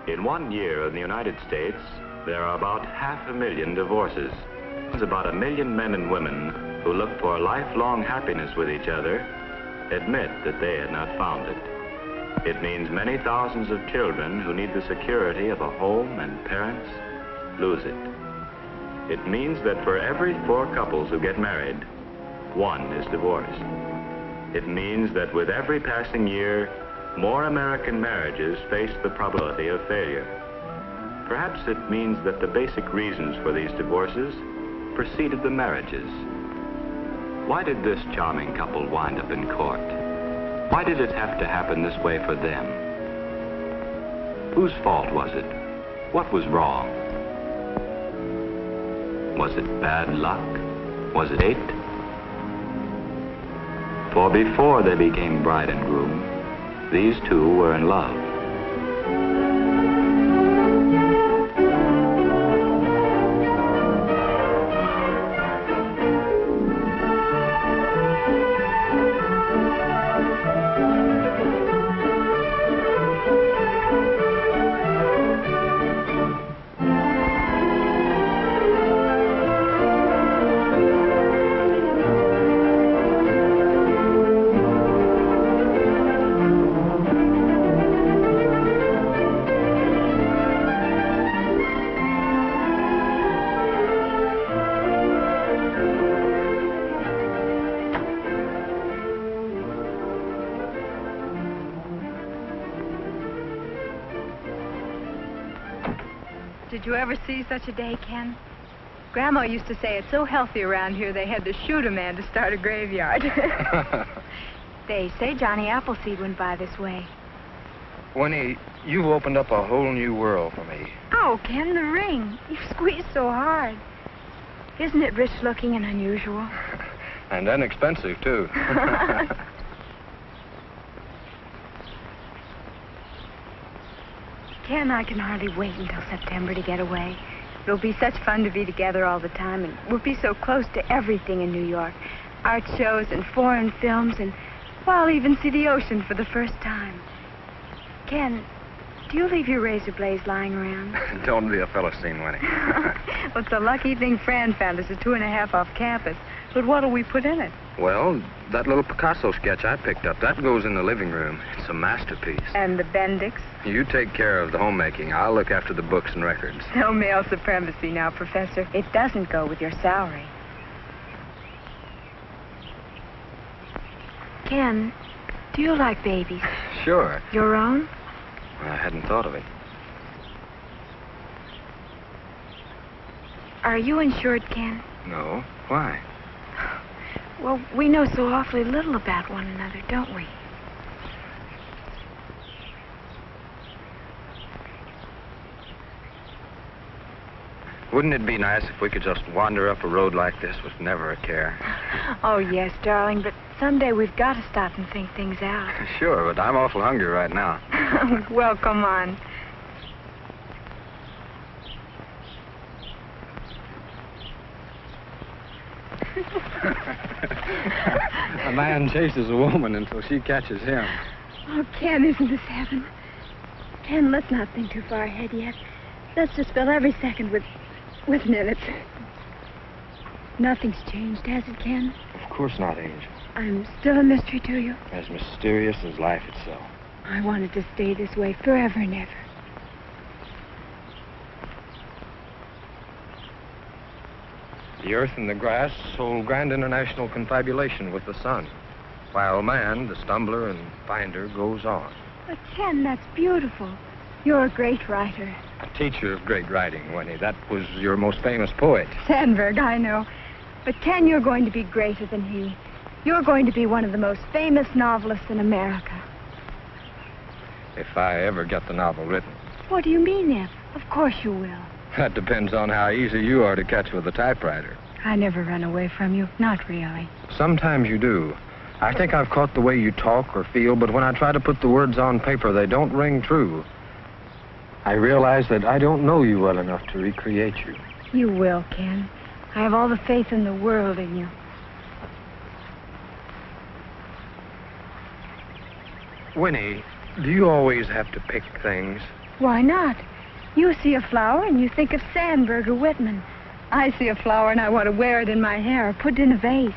In 1 year in the United States, there are about 500,000 divorces. There's about 1 million men and women who look for lifelong happiness with each other admit that they had not found it. It means many thousands of children who need the security of a home and parents lose it. It means that for every 4 couples who get married, 1 is divorced. It means that with every passing year, more American marriages face the probability of failure. Perhaps it means that the basic reasons for these divorces preceded the marriages. Why did this charming couple wind up in court? Why did it have to happen this way for them? Whose fault was it? What was wrong? Was it bad luck? Was it fate? For before they became bride and groom, these two were in love. Did you ever see such a day, Ken? Grandma used to say it's so healthy around here they had to shoot a man to start a graveyard. They say Johnny Appleseed went by this way. Winnie, you've opened up a whole new world for me. Oh, Ken, the ring. You squeezed so hard. Isn't it rich looking and unusual? And inexpensive, too. Ken, I can hardly wait until September to get away. It'll be such fun to be together all the time, and we'll be so close to everything in New York. Art shows and foreign films, and, well, I'll even see the ocean for the first time. Ken, do you leave your razor blades lying around? Don't be a Philistine, Winnie. Well, it's a lucky thing Fran found us at 2.5 off campus. But what'll we put in it? Well, that little Picasso sketch I picked up, that goes in the living room. It's a masterpiece. And the Bendix? You take care of the homemaking. I'll look after the books and records. No male supremacy now, Professor. It doesn't go with your salary. Ken, do you like babies? Sure. Your own? I hadn't thought of it. Are you insured, Ken? No. Why? Well, we know so awfully little about one another, don't we? Wouldn't it be nice if we could just wander up a road like this with never a care? Oh, yes, darling, but someday we've got to stop and think things out. Sure, but I'm awful hungry right now. Well, come on. A man chases a woman until she catches him. Oh, Ken, isn't this heaven? Ken, let's not think too far ahead yet. Let's just fill every second with minutes. Nothing's changed, has it, Ken? Of course not, Angel. I'm still a mystery to you? As mysterious as life itself. I wanted to stay this way forever and ever. The earth and the grass hold grand international confabulation with the sun, while man, the stumbler and finder, goes on. But, Ken, that's beautiful. You're a great writer. A teacher of great writing, Winnie. That was your most famous poet. Sandberg, I know. But, Ken, you're going to be greater than he. You're going to be one of the most famous novelists in America. If I ever get the novel written. What do you mean, if? Of course you will. That depends on how easy you are to catch with a typewriter. I never run away from you. Not really. Sometimes you do. I think I've caught the way you talk or feel, but when I try to put the words on paper, they don't ring true. I realize that I don't know you well enough to recreate you. You will, Ken. I have all the faith in the world in you. Winnie, do you always have to pick things? Why not? You see a flower and you think of Sandberg or Whitman. I see a flower and I want to wear it in my hair or put it in a vase.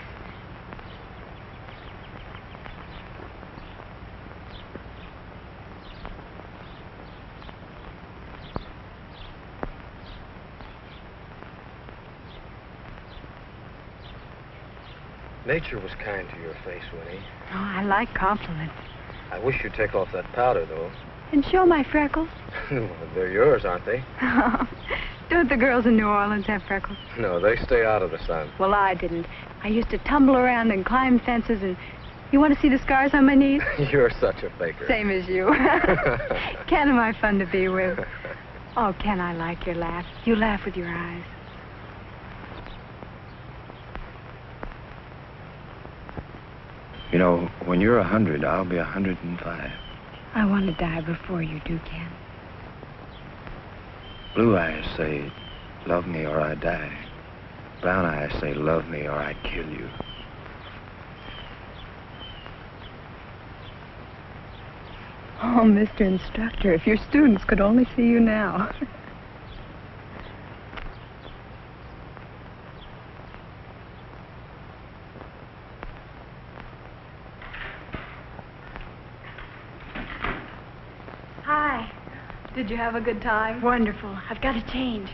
Nature was kind to your face, Winnie. Oh, I like compliments. I wish you'd take off that powder, though. And show my freckles. Well, they're yours, aren't they? Don't the girls in New Orleans have freckles? No, they stay out of the sun. Well, I didn't. I used to tumble around and climb fences and... You want to see the scars on my knees? You're such a faker. Same as you. Ken, am I fun to be with? Oh, Ken, I like your laugh. You laugh with your eyes. You know, when you're 100, I'll be 105. I want to die before you do, Ken. Blue eyes say, love me or I die. Brown eyes say, love me or I kill you. Oh, Mr. Instructor, if your students could only see you now. Hi. Did you have a good time? Wonderful. I've got to change.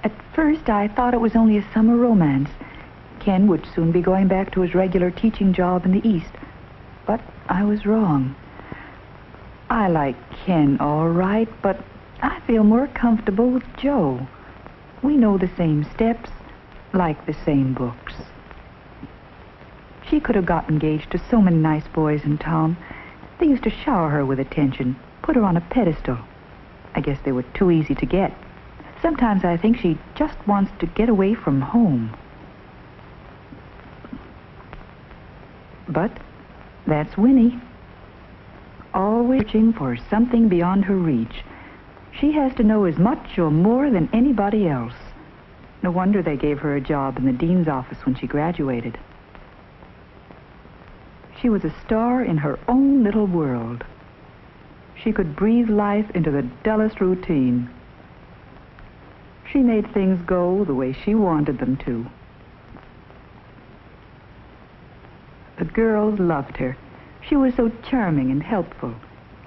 At first, I thought it was only a summer romance. Ken would soon be going back to his regular teaching job in the East. But I was wrong. I like Ken all right, but I feel more comfortable with Joe. We know the same steps, like the same books. She could have got engaged to so many nice boys in town. They used to shower her with attention, put her on a pedestal. I guess they were too easy to get. Sometimes I think she just wants to get away from home. But that's Winnie. Always searching for something beyond her reach. She has to know as much or more than anybody else. No wonder they gave her a job in the dean's office when she graduated. She was a star in her own little world. She could breathe life into the dullest routine. She made things go the way she wanted them to. The girls loved her. She was so charming and helpful.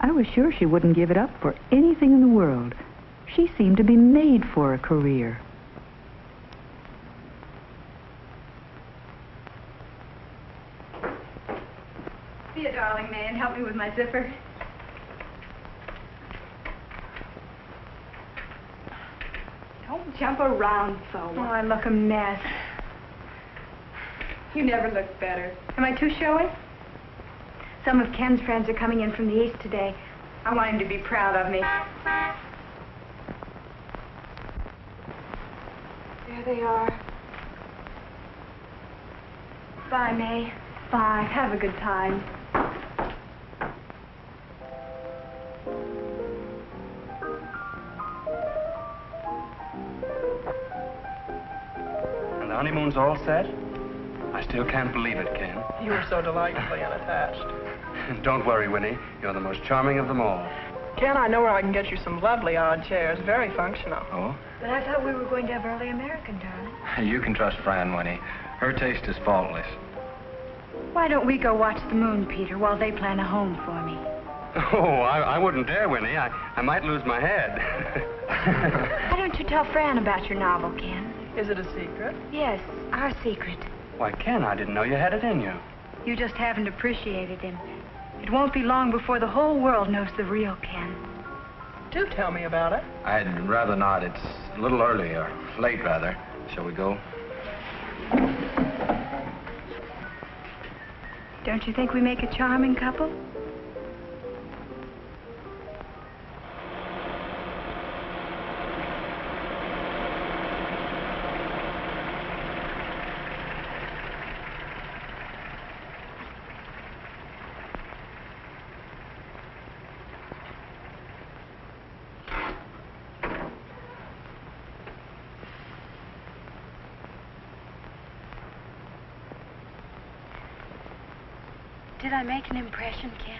I was sure she wouldn't give it up for anything in the world. She seemed to be made for a career. Be a darling, May, and help me with my zipper. Don't jump around so. Oh, I look a mess. You never look better. Am I too showy? Some of Ken's friends are coming in from the East today. I want him to be proud of me. There they are. Bye, May. Bye. Have a good time. And the honeymoon's all set? I still can't believe it, Ken. You were so delightfully unattached. Don't worry, Winnie. You're the most charming of them all. Ken, I know where I can get you some lovely odd chairs. Very functional. Oh? But I thought we were going to have early American, darling. You can trust Fran, Winnie. Her taste is faultless. Why don't we go watch the moon, Peter, while they plan a home for me? Oh, I wouldn't dare, Winnie. I might lose my head. Why don't you tell Fran about your novel, Ken? Is it a secret? Yes, our secret. Why, Ken, I didn't know you had it in you. You just haven't appreciated him. It won't be long before the whole world knows the real Ken. Do tell me about it. I'd rather not. It's a little early, or late, rather. Shall we go? Don't you think we make a charming couple? Did I make an impression, Ken?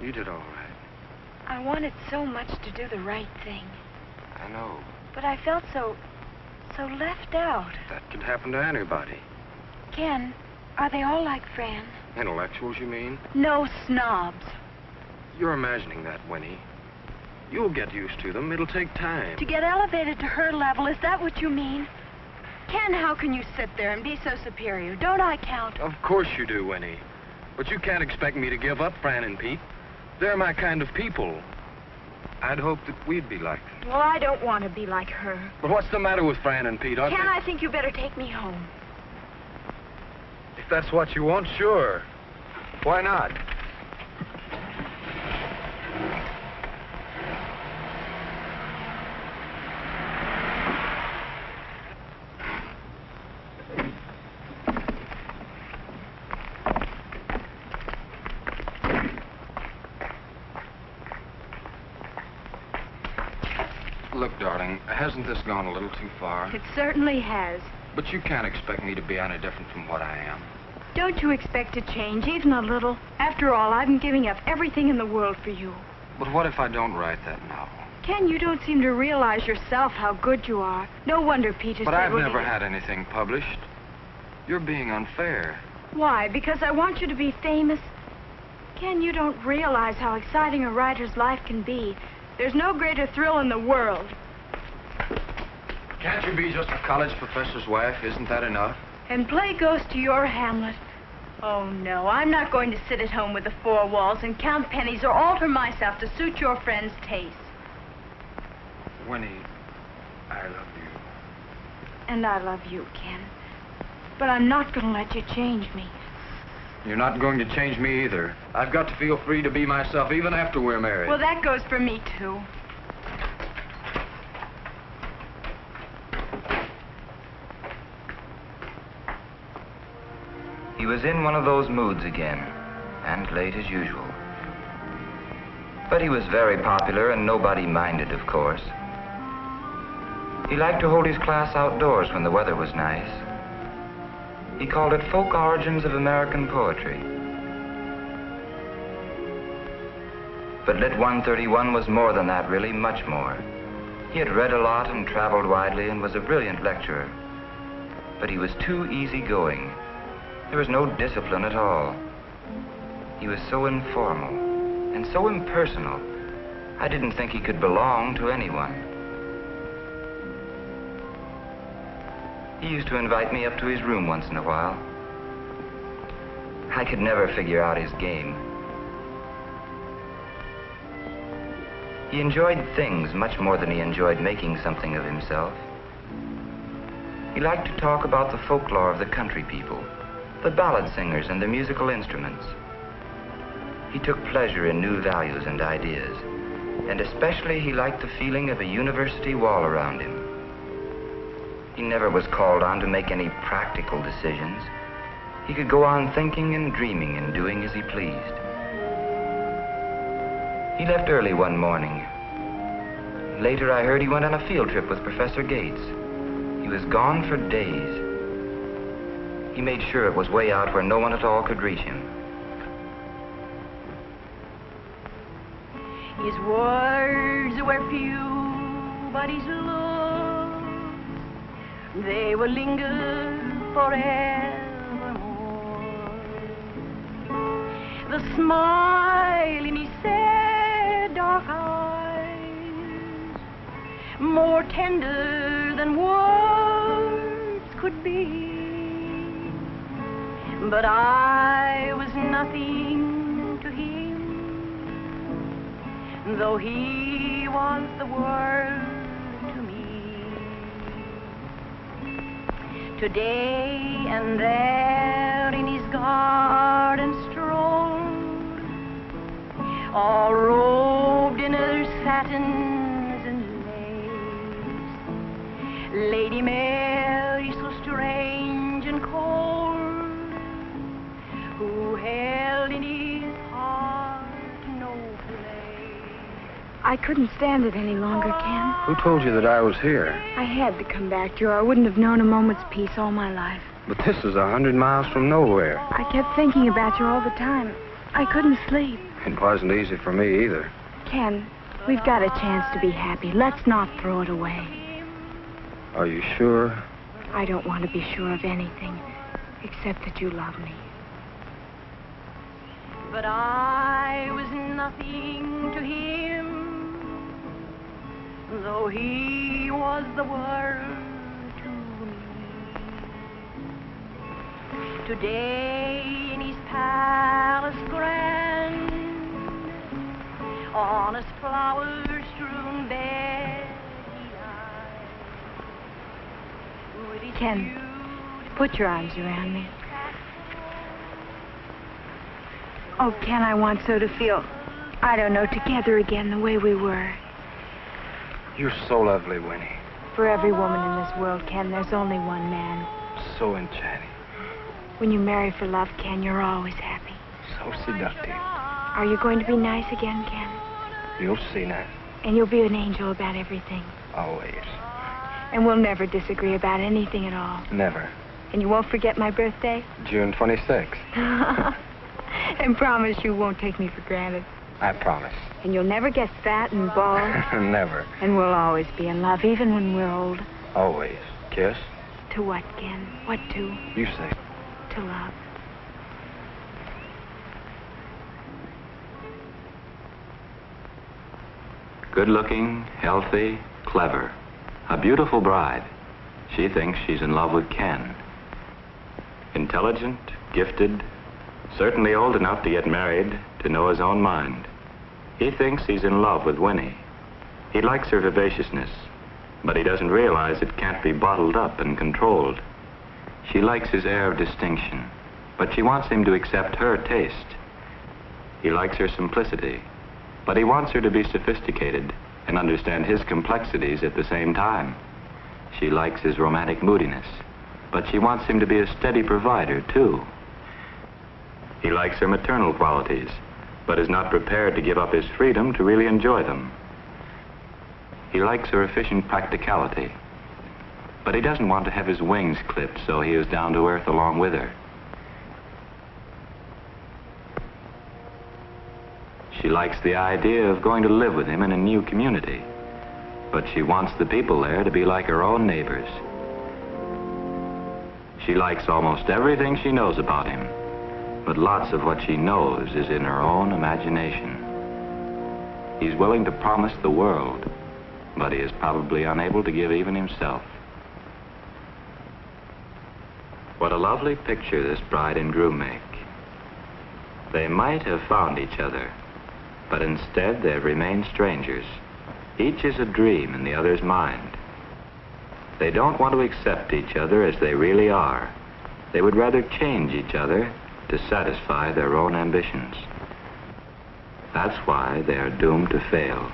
You did all right. I wanted so much to do the right thing. I know. But I felt so left out. That could happen to anybody. Ken, are they all like Fran? Intellectuals, you mean? No snobs. You're imagining that, Winnie. You'll get used to them. It'll take time. To get elevated to her level, is that what you mean? Ken, how can you sit there and be so superior? Don't I count? Of course you do, Winnie. But you can't expect me to give up Fran and Pete. They're my kind of people. I'd hoped that we'd be like them. Well, I don't want to be like her. But what's the matter with Fran and Pete? Ken, I think you better take me home. If that's what you want, sure. Why not? Look, darling, hasn't this gone a little too far? It certainly has. But you can't expect me to be any different from what I am. Don't you expect to change, even a little? After all, I've been giving up everything in the world for you. But what if I don't write that novel? Ken, you don't seem to realize yourself how good you are. No wonder Peter But said I've what never he had anything published. You're being unfair. Why? Because I want you to be famous? Ken, you don't realize how exciting a writer's life can be. There's no greater thrill in the world. Can't you be just a college professor's wife? Isn't that enough? And play ghost to your Hamlet? Oh, no, I'm not going to sit at home with the four walls and count pennies or alter myself to suit your friend's taste. Winnie, I love you. And I love you, Ken. But I'm not going to let you change me. You're not going to change me either. I've got to feel free to be myself even after we're married. Well, that goes for me, too. He was in one of those moods again, and late as usual. But he was very popular, and nobody minded, of course. He liked to hold his class outdoors when the weather was nice. He called it Folk Origins of American Poetry. But Lit 131 was more than that, really, much more. He had read a lot and traveled widely and was a brilliant lecturer. But he was too easygoing. There was no discipline at all. He was so informal and so impersonal. I didn't think he could belong to anyone. He used to invite me up to his room once in a while. I could never figure out his game. He enjoyed things much more than he enjoyed making something of himself. He liked to talk about the folklore of the country people, the ballad singers and their musical instruments. He took pleasure in new values and ideas, and especially he liked the feeling of a university wall around him. He never was called on to make any practical decisions. He could go on thinking and dreaming and doing as he pleased. He left early one morning. Later I heard he went on a field trip with Professor Gates. He was gone for days. He made sure it was way out where no one at all could reach him. His words were few, but his looks, they will linger forevermore. The smile in his sad dark eyes, more tender than words could be. But I was nothing to him, though he was the world to me. Today and there in his garden strolled, all robed in her satins and lace, Lady Mary so strange and cold, who held in his heart no place. I couldn't stand it any longer, Ken. Who told you that I was here? I had to come back to you, or I wouldn't have known a moment's peace all my life. But this is 100 miles from nowhere. I kept thinking about you all the time. I couldn't sleep. It wasn't easy for me either. Ken, we've got a chance to be happy. Let's not throw it away. Are you sure? I don't want to be sure of anything, except that you love me. But I was nothing to him, though he was the world to me. Today in his palace grand, on his flower-strewn bed he lies. With his Ken, put your arms around me. Oh, Ken, I want so to feel, I don't know, together again the way we were. You're so lovely, Winnie. For every woman in this world, Ken, there's only one man. So enchanting. When you marry for love, Ken, you're always happy. So seductive. Are you going to be nice again, Ken? You'll see now. And you'll be an angel about everything. Always. And we'll never disagree about anything at all. Never. And you won't forget my birthday? June 26th. And promise you won't take me for granted. I promise. And you'll never get fat and bald. Never. And we'll always be in love, even when we're old. Always. Kiss? To what, Ken? What to? You say. To love. Good-looking, healthy, clever. A beautiful bride. She thinks she's in love with Ken. Intelligent, gifted, certainly old enough to get married, to know his own mind. He thinks he's in love with Winnie. He likes her vivaciousness, but he doesn't realize it can't be bottled up and controlled. She likes his air of distinction, but she wants him to accept her taste. He likes her simplicity, but he wants her to be sophisticated and understand his complexities at the same time. She likes his romantic moodiness, but she wants him to be a steady provider, too. He likes her maternal qualities, but is not prepared to give up his freedom to really enjoy them. He likes her efficient practicality, but he doesn't want to have his wings clipped, so he is down to earth along with her. She likes the idea of going to live with him in a new community, but she wants the people there to be like her own neighbors. She likes almost everything she knows about him, but lots of what she knows is in her own imagination. He's willing to promise the world, but he is probably unable to give even himself. What a lovely picture this bride and groom make. They might have found each other, but instead they've remained strangers. Each is a dream in the other's mind. They don't want to accept each other as they really are. They would rather change each other to satisfy their own ambitions. That's why they are doomed to fail.